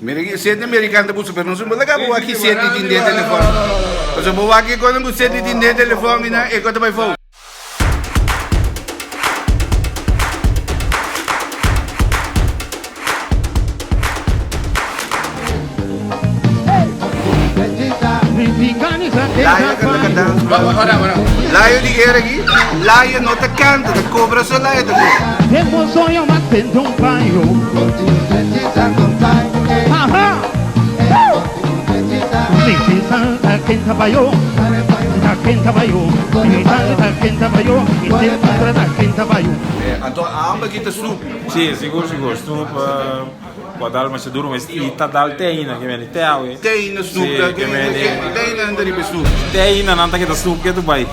Mereka sete americano busu per non so bola ka buwa ki sete din de telefone. So buwa ki ko nang sete din de telefone na e ko ta by phone. Laia kanta Laia di era aqui. Laia não te canta, te cobra só laia te cobra. Temos sonho matando um paio. Quem trabalhou, quem trabalhou, quem trabalhou, quem trabalhou. Então a amba kita soup. Sì, sicuro. Soup, guardare ma se duro ma sta dal teina che viene teawe. Teina soup, teina andare per soup. Teina nanta che da soup che tu vai.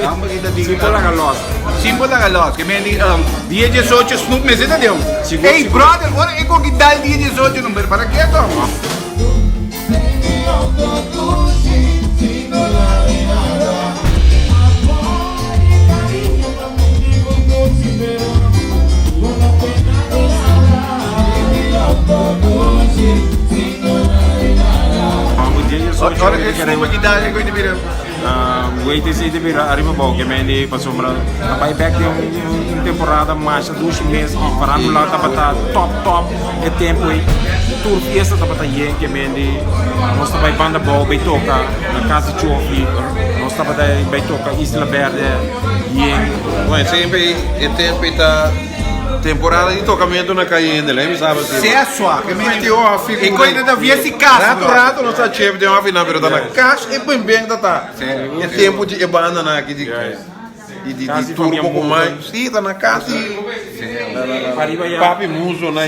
Amba kita di. Simpola galos. Simpola galos, che mendi 10 snoop me zeta deu. Sicuro, Hey sicuro. brother, ora ecco che dal 10 non per para che to. Ora che snoop che dal ecco di dire. Wait is it weer arriba bom que mendi para sombra a vai back de temporada mais 2 meses e parando lá tá para top é tempo e tour fiesta tá para yen que mendi nós tá vai banda bom vai tocar na casa de Chofi nós tá para vai tocar Isla Verde yen Bueno, sempre é tempo da temporada de tocamento na Cayenne, lembra, sabe? Se é só, que mendi off. e coisa da via se casa. Rato, não está cheio de uma final, mas está na caixa e bem tá. É tempo de banda na aqui de tour um pouco mais. Sim, tá na casa. Papi Muso, né?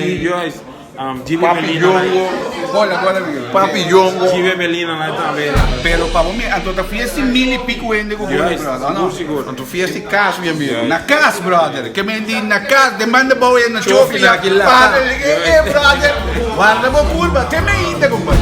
Papi Yongo. Papi Yongo. Jive Melina lá também Pero para mim, a toda fiesta mil e pico ende com brother, não? seguro Tu fiesta casa, minha amiga. Na casa, brother, que mendi na casa, demanda boa na Chofi chofi, na aquilo lá. para brother, guarda boa curva, que me ainda compadre.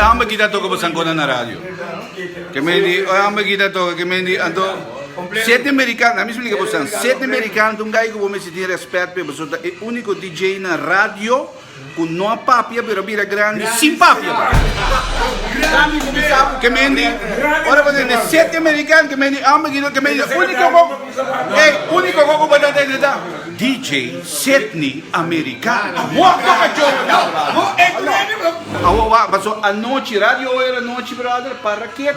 Amba kita toca pasangkona na radio. Que mendi, amba kita toca, que mendi, ando sete americano, a mim explica você, sete americano, um gajo que vou me sentir respeito, porque você é o único DJ na rádio com não papia, pero vira grande, sem papia. Grande como sabe, que mendi, ora você tem sete americano, que mendi, amba kita, que mendi, único coco para ter DJ Sydney americano. What passou a noite, radio era noite, brother, para que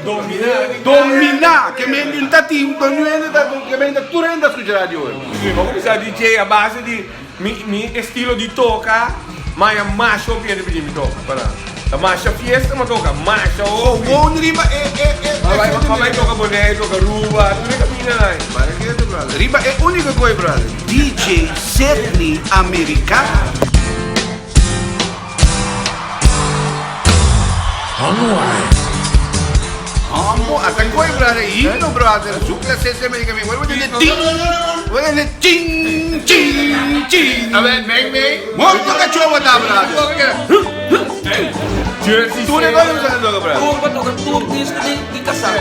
dominar, que me um tatinho, que me tu renda su radio. Vamos começar a DJ a base de mi estilo de tocar, mas a marcha viene pedir me toca, para. A marcha fiesta me toca, marcha O bom riba vai tocar boné, toca ruba, tudo caminha lá. para que brother. Riba é única coisa, brother. DJ Sydney americano. Ambo, até coi, brother, hino, brother, sucla sese americano, vuelvo de ting, A ver, bang. muito cachorro da, brother. Jersey. Tu nem vai usar droga, brother. Turma toca tudo disco de casal.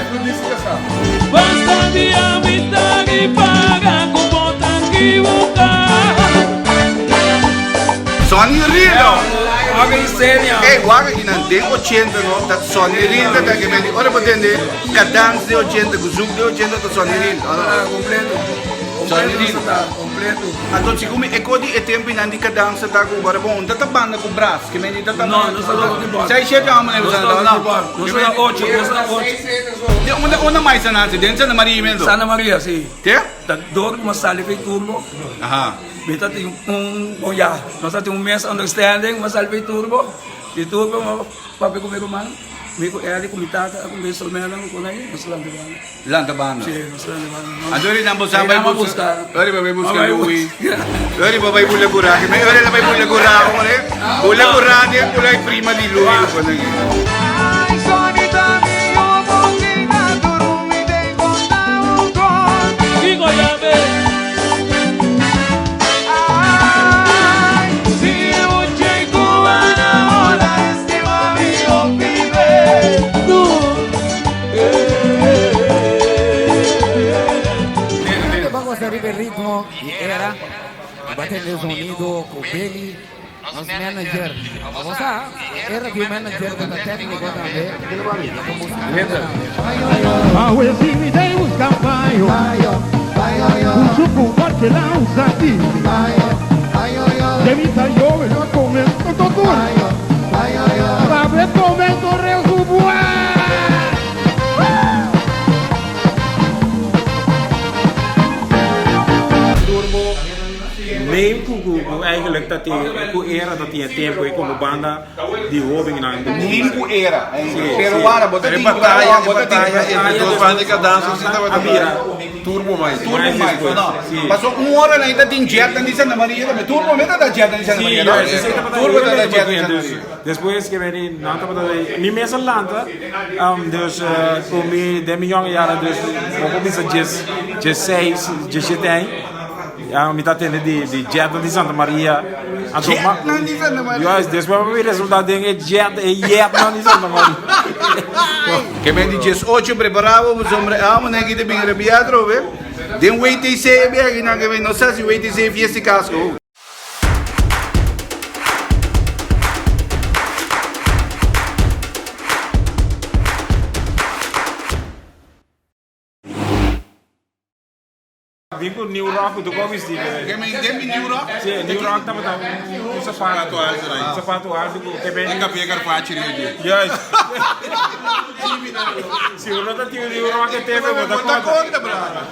Basta de habitar e pagar com botas que Sonny Rindo. Alguém sério. Waga que não tem 80, não, tá Sonny Rindo, tá que me diz, olha para entender, cadance de 80, o zoom de 80, tá Sonny Rindo. Completo. Sonny Rindo. Completo. Então, se como é que é tempo e não dica dança, tá com agora bom, tá banda com braço, que me diz, tá Não, não sou de bola. Sai chefe a mulher usando, não. Não sou da 8, não sou da 8. Uma mais antes, dentro da Maria mesmo. Sana Maria, sim. Tem? Da dor, uma sala feito turbo. Aham. Beta tem já. Nós temos mês understanding, uma sala feito turbo. De turbo, papai comigo, mano. Mico é ali comitata, com beijo melang com aí, nós lá de banda. Lanta banda. Sim, nós lá de banda. Adori nang busang bay buscar. Adori ba bay buscar Louis. Adori ba bay bula gura. May ore na bay bula gura ako ne. Bula gura niya kulay prima di Louis ko na. Digo ya ves. Ay, si un chico batendo sonido com Benny, nosso manager. Você era o manager da técnica também. Awe simi dei us campaio un succo qualche la usati devi tagliare lo commento tutto vabbè commento re su Turbo neem ku eigenlijk dat ku era dat die tempo e como banda di hobby na Nimbo era. Pero agora, bota É tinha batalha, é bota batalha entre duas bandas que dançam, você tava Abira. turbo mais. Turbo mais, não. Passou uma hora ainda tem dieta em Santa Maria também. Turbo mesmo da dieta em Santa Maria. Turbo da dieta em Santa Maria. Depois que vem nanta para mi mesa lanta dus comi de milhão jaren dus começa de 6 de 7 mi tá tendo de jet de Santa Maria. Jet não de Santa Maria. Ja, depois o resultado é jet não de Santa Maria. Que me dices 8 preparávamos, hombre, vamos aqui de bem arrepiado, ve? De um wait e sei, bem, não que vem, não sei se wait e sei fiesta casco. Vim com New Rock do Covid. Que me entende New Rock? Sim, New Rock tava um sapato alto, sapato alto que vem. Pegar parte ali. Yes. Se o não tá tio New Rock teve, Conta, brother.